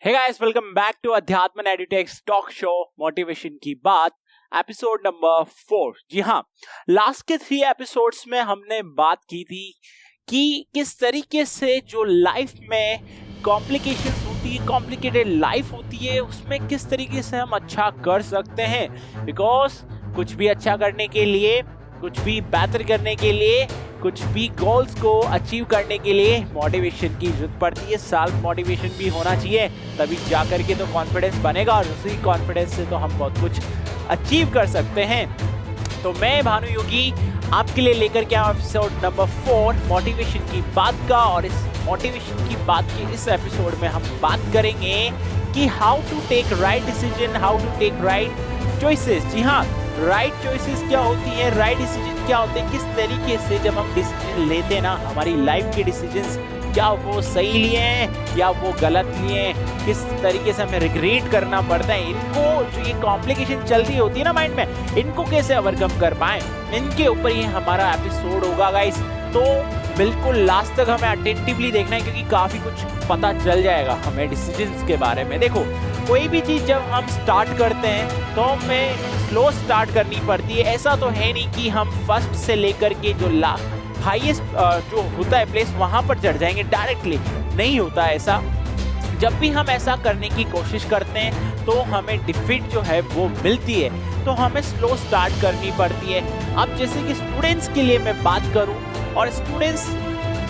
Hey guys, welcome back to Adhyatm edutechs talk show motivation की बात, episode number 4। जी हाँ, last के 3 एपिसोड्स में हमने बात की थी कि किस तरीके से जो लाइफ में कॉम्प्लिकेशंस होती है, कॉम्प्लिकेटेड लाइफ होती है, उसमें किस तरीके से हम अच्छा कर सकते हैं। बिकॉज कुछ भी अच्छा करने के लिए, कुछ भी बेहतर करने के लिए, कुछ भी गोल्स को अचीव करने के लिए मोटिवेशन की जरूरत पड़ती है। सेल्फ मोटिवेशन भी होना चाहिए, तभी जा करके तो कॉन्फिडेंस बनेगा और उसी कॉन्फिडेंस से तो हम बहुत कुछ अचीव कर सकते हैं। तो मैं भानु योगी आपके लिए लेकर के आया एपिसोड नंबर 4 मोटिवेशन की बात का। और इस मोटिवेशन की बात के इस एपिसोड में हम बात करेंगे कि how to take right decision, how to take right choices. जी हाँ, राइट चॉइसेस क्या होती है, राइट डिसीजन क्या होते हैं, किस तरीके से जब हम डिसीजन लेते हैं ना, हमारी लाइफ के डिसीजंस क्या वो सही लिए हैं या वो गलत लिए हैं, किस तरीके से हमें रिग्रेट करना पड़ता है। इनको जो ये कॉम्प्लिकेशन चल रही होती है ना माइंड में, इनको कैसे ओवरकम कर पाए, इनके ऊपर ये हमारा एपिसोड होगा गाइस। तो बिल्कुल लास्ट तक हमें अटेंटिवली देखना है, क्योंकि काफी कुछ पता चल जाएगा हमें डिसीजंस के बारे में। देखो, कोई भी चीज जब हम स्टार्ट करते हैं तो हमें स्लो स्टार्ट करनी पड़ती है। ऐसा तो है नहीं कि हम फर्स्ट से लेकर के जो हाईएस्ट जो होता है प्लेस वहां पर चढ़ जाएंगे डायरेक्टली, नहीं होता ऐसा। जब भी हम ऐसा करने की कोशिश करते हैं तो हमें डिफीट जो है वो मिलती है, तो हमें स्लो स्टार्ट करनी पड़ती है। अब जैसे कि स्टूडेंट्स के लिए मैं बात करूं, और स्टूडेंट्स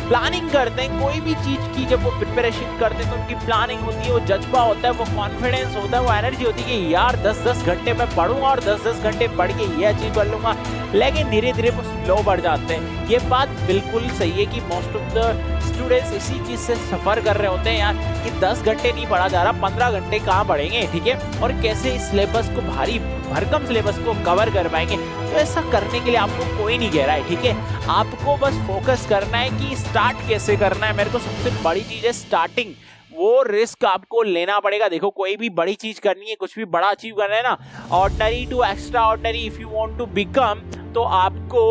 प्लानिंग करते हैं कोई भी चीज की, जब वो प्रिपरेशन करते हैं तो उनकी प्लानिंग होती है, वो जज्बा होता है, वो कॉन्फिडेंस होता है, वो एनर्जी होती है कि यार 10-10 घंटे मैं पढ़ूंगा और 10-10 घंटे पढ़ के ये अचीव कर लूंगा। लेकिन धीरे धीरे वो स्लो बढ़ जाते हैं। ये बात बिल्कुल सही है कि मोस्ट ऑफ द स्टूडेंट्स इसी चीज से सफर कर रहे होते हैं यार, कि 10 घंटे नहीं पढ़ा जा रहा, 15 घंटे कहाँ पढ़ेंगे, ठीक है, और कैसे इस सिलेबस को, भारी भरकम सिलेबस को कवर कर पाएंगे। तो ऐसा करने के लिए आपको कोई नहीं कह रहा है, ठीक है, आपको बस फोकस करना है कि स्टार्ट कैसे करना है। मेरे को सबसे बड़ी चीज है स्टार्टिंग, वो रिस्क आपको लेना पड़ेगा। देखो, कोई भी बड़ी चीज करनी है, कुछ भी बड़ा अचीव करना है ना, ordinary to extraordinary if you want to become, तो आपको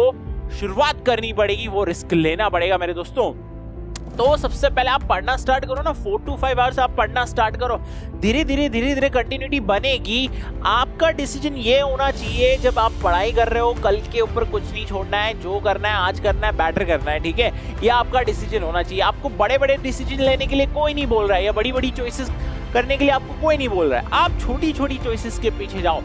शुरुआत करनी पड़ेगी, वो रिस्क लेना पड़ेगा मेरे दोस्तों। तो सबसे पहले आप पढ़ना स्टार्ट करो ना, 4 to 5 आवर्स आप पढ़ना स्टार्ट करो। धीरे धीरे कंटिन्यूटी बनेगी। आपका डिसीजन ये होना चाहिए, जब आप पढ़ाई कर रहे हो, कल के ऊपर कुछ नहीं छोड़ना है, जो करना है आज करना है, बेटर करना है, ठीक है, ये आपका डिसीजन होना चाहिए। आपको बड़े बड़े डिसीजन लेने के लिए कोई नहीं बोल रहा है, या बड़ी बड़ी चॉइसेस करने के लिए आपको कोई नहीं बोल रहा है। आप छोटी छोटी चॉइसेस के पीछे जाओ।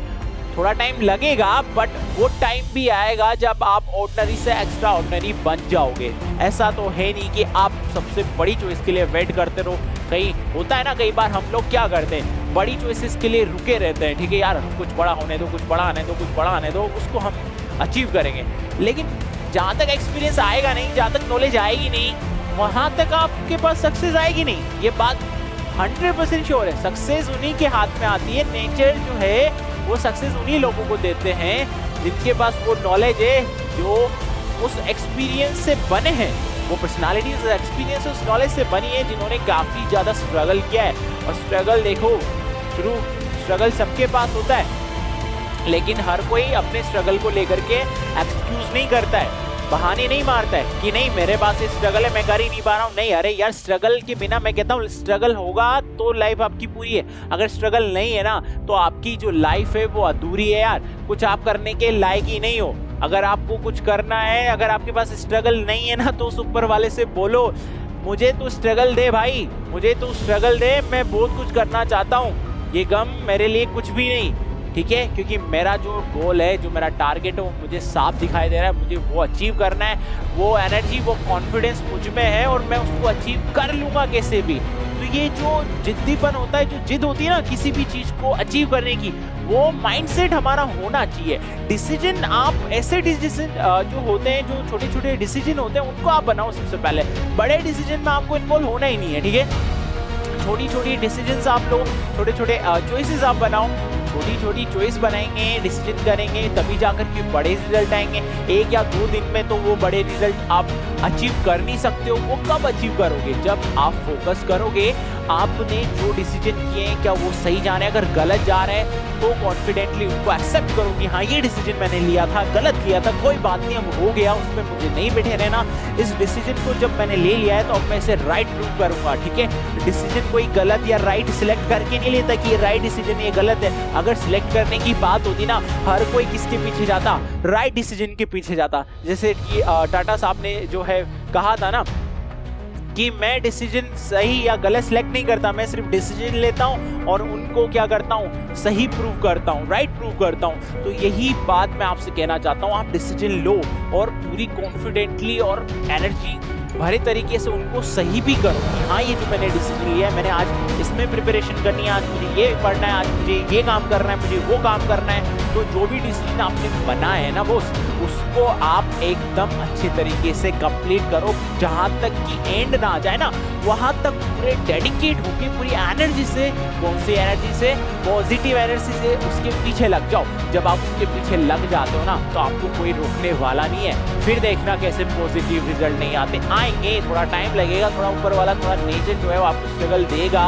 थोड़ा टाइम लगेगा, बट वो टाइम भी आएगा जब आप ऑर्डिनरी से एक्स्ट्रा ऑर्डिनरी बन जाओगे। ऐसा तो है नहीं कि आप सबसे बड़ी चॉइस के लिए वेट करते रहो। कहीं होता है ना, कई बार हम लोग क्या करते हैं, बड़ी चॉइसेस के लिए रुके रहते हैं, ठीक है यार, कुछ बड़ा होने दो, कुछ बड़ा आने दो, कुछ बड़ा आने दो, उसको हम अचीव करेंगे। लेकिन जहाँ तक एक्सपीरियंस आएगा नहीं, जहाँ तक नॉलेज आएगी नहीं, वहाँ तक आपके पास सक्सेस आएगी नहीं। ये बात 100% श्योर है। सक्सेस उन्हीं के हाथ में आती है। नेचर जो है वो सक्सेस उन्हीं लोगों को देते हैं जिनके पास वो नॉलेज है, जो उस एक्सपीरियंस से बने हैं, वो पर्सनालिटी उस एक्सपीरियंस उस नॉलेज से बनी है, जिन्होंने काफ़ी ज़्यादा स्ट्रगल किया है। और स्ट्रगल देखो, स्ट्रगल सबके पास होता है, लेकिन हर कोई अपने स्ट्रगल को लेकर के एक्सक्यूज नहीं करता है, बहाने नहीं मारता है कि नहीं मेरे पास ये स्ट्रगल है, मैं कर ही नहीं पा रहा हूँ। नहीं, अरे यार, स्ट्रगल के बिना, मैं कहता हूँ स्ट्रगल होगा तो लाइफ आपकी पूरी है। अगर स्ट्रगल नहीं है ना, तो आपकी जो लाइफ है वो अधूरी है यार, कुछ आप करने के लायक ही नहीं हो। अगर आपको कुछ करना है, अगर आपके पास स्ट्रगल नहीं है ना, तो उस ऊपर वाले से बोलो, मुझे तो स्ट्रगल दे भाई, मुझे तो स्ट्रगल दे, मैं बहुत कुछ करना चाहता हूँ, ये गम मेरे लिए कुछ भी नहीं, ठीक है, क्योंकि मेरा जो गोल है, जो मेरा टारगेट है, वो मुझे साफ दिखाई दे रहा है, मुझे वो अचीव करना है। वो एनर्जी, वो कॉन्फिडेंस मुझ में है और मैं उसको अचीव कर लूँगा कैसे भी। तो ये जो जिद्दीपन होता है, जो जिद होती है ना किसी भी चीज़ को अचीव करने की, वो माइंडसेट हमारा होना चाहिए। डिसीजन, आप ऐसे डिसीजन जो होते हैं, जो छोटे छोटे डिसीजन होते हैं, उनको आप बनाओ सबसे पहले। बड़े डिसीजन में आपको इन्वॉल्व होना ही नहीं है, ठीक है। छोटी छोटी डिसीजंस आप लो, छोटे छोटे चॉइसेस आप बनाओ। छोटी छोटी चॉइस बनाएंगे, डिसीजन करेंगे, तभी जाकर के बड़े रिजल्ट आएंगे। 1 या 2 दिन में तो वो बड़े रिजल्ट आप अचीव कर नहीं सकते हो। वो कब अचीव करोगे? जब आप फोकस करोगे आपने जो डिसीजन किए हैं क्या वो सही जा रहे हैं। अगर गलत जा रहे हैं तो कॉन्फिडेंटली उनको एक्सेप्ट करो कि हाँ ये डिसीजन मैंने लिया था, गलत लिया था, कोई बात नहीं, अब हो गया, उसमें मुझे नहीं बैठे रहना। इस डिसीजन को जब मैंने ले लिया है तो अब मैं इसे राइट प्रूव करूंगा, ठीक है। डिसीजन कोई गलत या राइट सिलेक्ट करके नहीं लेता कि ये राइट डिसीजन, ये गलत है। अगर सिलेक्ट करने की बात होती ना, हर कोई किसके पीछे जाता, राइट डिसीजन के पीछे जाता। जैसे कि टाटा साहब ने जो है कहा था ना कि मैं डिसीजन सही या गलत सिलेक्ट नहीं करता, मैं सिर्फ डिसीजन लेता हूं और उनको क्या करता हूं, सही प्रूव करता हूं, राइट प्रूव करता हूं। तो यही बात मैं आपसे कहना चाहता हूं, आप डिसीजन लो और पूरी कॉन्फिडेंटली और एनर्जी भरे तरीके से उनको सही भी करो कि हाँ ये जो मैंने डिसीजन लिया है, मैंने आज इसमें प्रिपरेशन करनी है, आज मुझे ये पढ़ना है, आज मुझे ये काम करना है, मुझे वो काम करना है। तो जो भी डिसीजन आपने बनाया है ना उसको आप एकदम अच्छे तरीके से कंप्लीट करो, जहाँ तक कि एंड ना आ जाए ना, वहाँ तक पूरे डेडिकेट होके पूरी एनर्जी से, कौन सी एनर्जी से, पॉजिटिव एनर्जी से उसके पीछे लग जाओ। जब आप उसके पीछे लग जाते हो ना तो आपको कोई रोकने वाला नहीं है। फिर देखना कैसे पॉजिटिव रिजल्ट नहीं आते, आएंगे, थोड़ा टाइम लगेगा, थोड़ा ऊपर वाला थोड़ा नेचर जो है वो आपको स्ट्रगल देगा,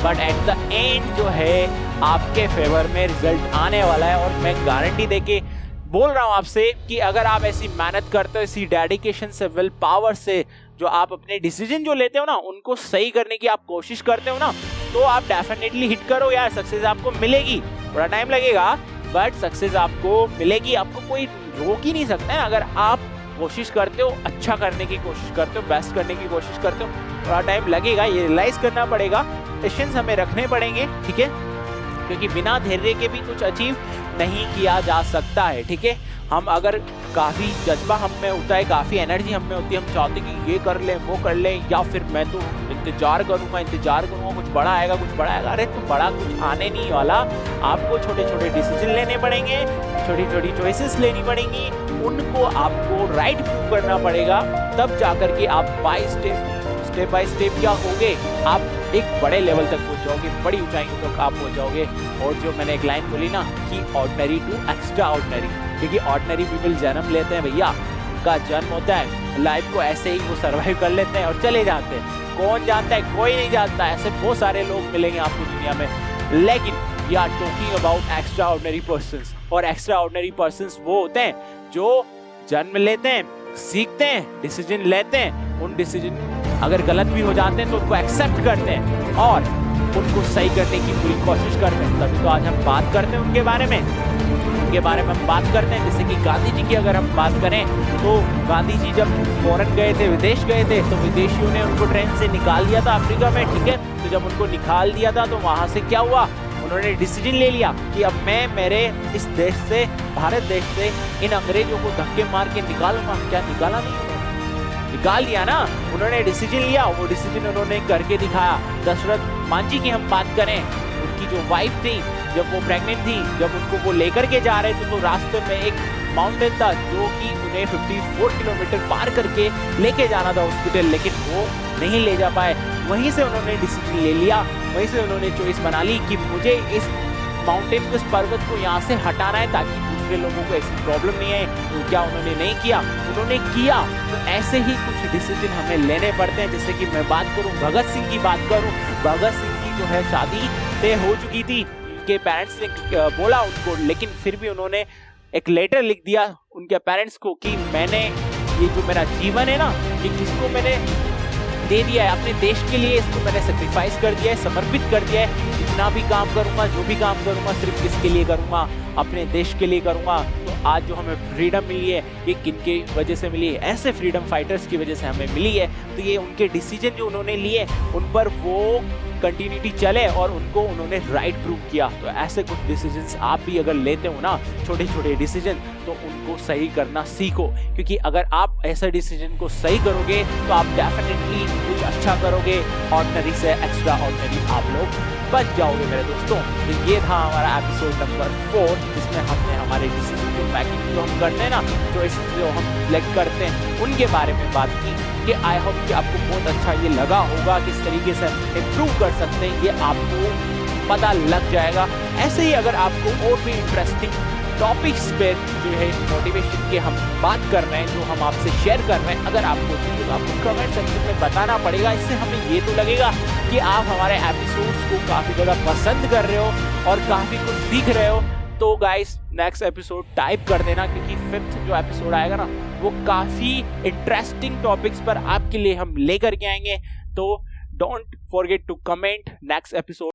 बट एट द एंड जो है आपके फेवर में रिजल्ट आने वाला है। और मैं गारंटी देके बोल रहा हूँ आपसे कि अगर आप ऐसी मेहनत करते हो, इसी डेडिकेशन से, विल पावर से, जो आप अपने डिसीजन जो लेते हो ना उनको सही करने की आप कोशिश करते हो ना, तो आप डेफिनेटली हिट करो यार, सक्सेस आपको मिलेगी। थोड़ा टाइम लगेगा बट सक्सेस आपको मिलेगी, आपको कोई रोक ही नहीं सकता है। अगर आप कोशिश करते हो, अच्छा करने की कोशिश करते हो, बेस्ट करने की कोशिश करते हो, थोड़ा टाइम लगेगा, ये रियलाइज करना पड़ेगा, पेशेंस हमें रखने पड़ेंगे, ठीक है, क्योंकि बिना धैर्य के भी कुछ अचीव नहीं किया जा सकता है, ठीक है। हम अगर काफ़ी जज्बा हम में होता है, काफ़ी एनर्जी हम में होती है, हम चाहते कि ये कर लें, वो कर लें, या फिर मैं तो इंतजार करूँगा कुछ बड़ा आएगा, अरे तो बड़ा कुछ आने नहीं वाला। आपको छोटे छोटे डिसीजन लेने पड़ेंगे, छोटी छोटी चॉइसेस लेनी पड़ेंगी, उनको आपको राइट प्रूव करना पड़ेगा, तब जाकर के आप स्टेप बाय स्टेप क्या होगे, आप एक बड़े लेवल तक पहुंच जाओगे, बड़ी ऊंचाइयों तक आप पहुंच जाओगे। और जो मैंने एक लाइन बोली ना कि ऑर्डिनरी टू एक्स्ट्रा ऑर्डिनरी, क्योंकि ऑर्डिनरी पीपल जन्म लेते हैं भैया, उनका जन्म होता है, लाइफ को ऐसे ही वो सर्वाइव कर लेते हैं और चले जाते हैं। कौन जानता है, कोई नहीं जानता, ऐसे बहुत सारे लोग मिलेंगे आपको दुनिया में, लेकिन we are talking about extraordinary persons. और एक्स्ट्रा ऑर्डिनरी पर्सन्स वो होते हैं जो जन्म लेते हैं, सीखते हैं, डिसीजन लेते हैं, उन डिसीजन अगर गलत भी हो जाते हैं तो उनको एक्सेप्ट करते हैं और उनको सही करने की पूरी कोशिश करते हैं। तभी तो आज हम बात करते हैं उनके बारे में हम बात करते हैं। जैसे कि गांधी जी की अगर हम बात करें तो गांधी जी जब फॉरेन गए थे, विदेश गए थे, तो विदेशियों ने उनको ट्रेन से निकाल दिया था अफ्रीका में, ठीक है। तो जब उनको निकाल दिया था तो वहाँ से क्या हुआ, उन्होंने डिसीजन ले लिया कि अब मैं मेरे इस देश से, भारत देश से इन अंग्रेजों को धक्के मार के निकालूंगा। क्या निकाला नहीं, निकाल लिया ना, उन्होंने डिसीजन लिया, वो डिसीजन उन्होंने करके दिखाया। दशरथ मांझी की हम बात करें, उनकी जो वाइफ थी, जब वो प्रेग्नेंट थी, जब उनको वो लेकर के जा रहे थे तो रास्ते में एक माउंटेन था जो कि उन्हें 54 किलोमीटर पार करके लेके जाना था हॉस्पिटल, लेकिन वो नहीं ले जा पाए। वहीं से उन्होंने डिसीजन ले लिया, वहीं से उन्होंने चॉइस बना ली कि मुझे इस माउंटेन को, इस पर्वत को यहाँ से हटाना है ताकि दूसरे लोगों को ऐसी प्रॉब्लम नहीं है। तो क्या उन्होंने नहीं किया, उन्होंने किया। तो ऐसे ही कुछ डिसीजन हमें लेने पड़ते हैं। जैसे कि मैं बात करूं, भगत सिंह की बात करूं, भगत सिंह की जो है शादी तय हो चुकी थी, उनके पेरेंट्स ने बोला उनको, लेकिन फिर भी उन्होंने एक लेटर लिख दिया उनके पेरेंट्स को कि मैंने ये जो मेरा जीवन है ना, ये किसको मैंने दे दिया है, अपने देश के लिए इसको मैंने सेक्रीफाइस कर दिया है, समर्पित कर दिया है। जितना भी काम करूंगा, जो भी काम करूंगा, सिर्फ किसके लिए करूंगा, अपने देश के लिए करूंगा। तो आज जो हमें फ्रीडम मिली है, ये किनके वजह से मिली है, ऐसे फ्रीडम फाइटर्स की वजह से हमें मिली है। तो ये उनके डिसीजन जो उन्होंने लिए, उन पर वो कंटिन्यूटी चले और उनको उन्होंने राइट प्रूव किया। तो ऐसे कुछ डिसीजंस आप भी अगर लेते हो ना, छोटे छोटे डिसीजन, तो उनको सही करना सीखो, क्योंकि अगर आप ऐसे डिसीजन को सही करोगे तो आप डेफिनेटली कुछ अच्छा करोगे, ऑर्डिनरी से एक्स्ट्रा ऑर्डिनरी आप लोग बच जाओगे मेरे दोस्तों। तो ये था हमारा एपिसोड नंबर 4, जिसमें हमने हमारे डिसीजन जो पैकिंग जो हम करते हैं ना, चॉइसेस जो हम सिलेक्ट करते हैं, उनके बारे में बात की। कि आई होप कि आपको बहुत अच्छा ये लगा होगा, किस तरीके से इम्प्रूव कर सकते हैं ये आपको पता लग जाएगा। ऐसे ही अगर आपको और भी इंटरेस्टिंग टॉपिक्स पे जो है मोटिवेशन के हम बात कर रहे हैं, जो हम आपसे शेयर कर रहे हैं, अगर आपको चाहिए तो आपको कमेंट सेक्शन में बताना पड़ेगा। इससे हमें ये तो लगेगा कि आप हमारे एपिसोड्स को काफी ज्यादा पसंद कर रहे हो और काफी कुछ सीख रहे हो, तो गाइस नेक्स्ट एपिसोड टाइप कर देना, क्योंकि 5th जो एपिसोड आएगा ना वो काफी इंटरेस्टिंग टॉपिक्स पर आपके लिए हम लेकर के आएंगे। तो don't forget to comment next episode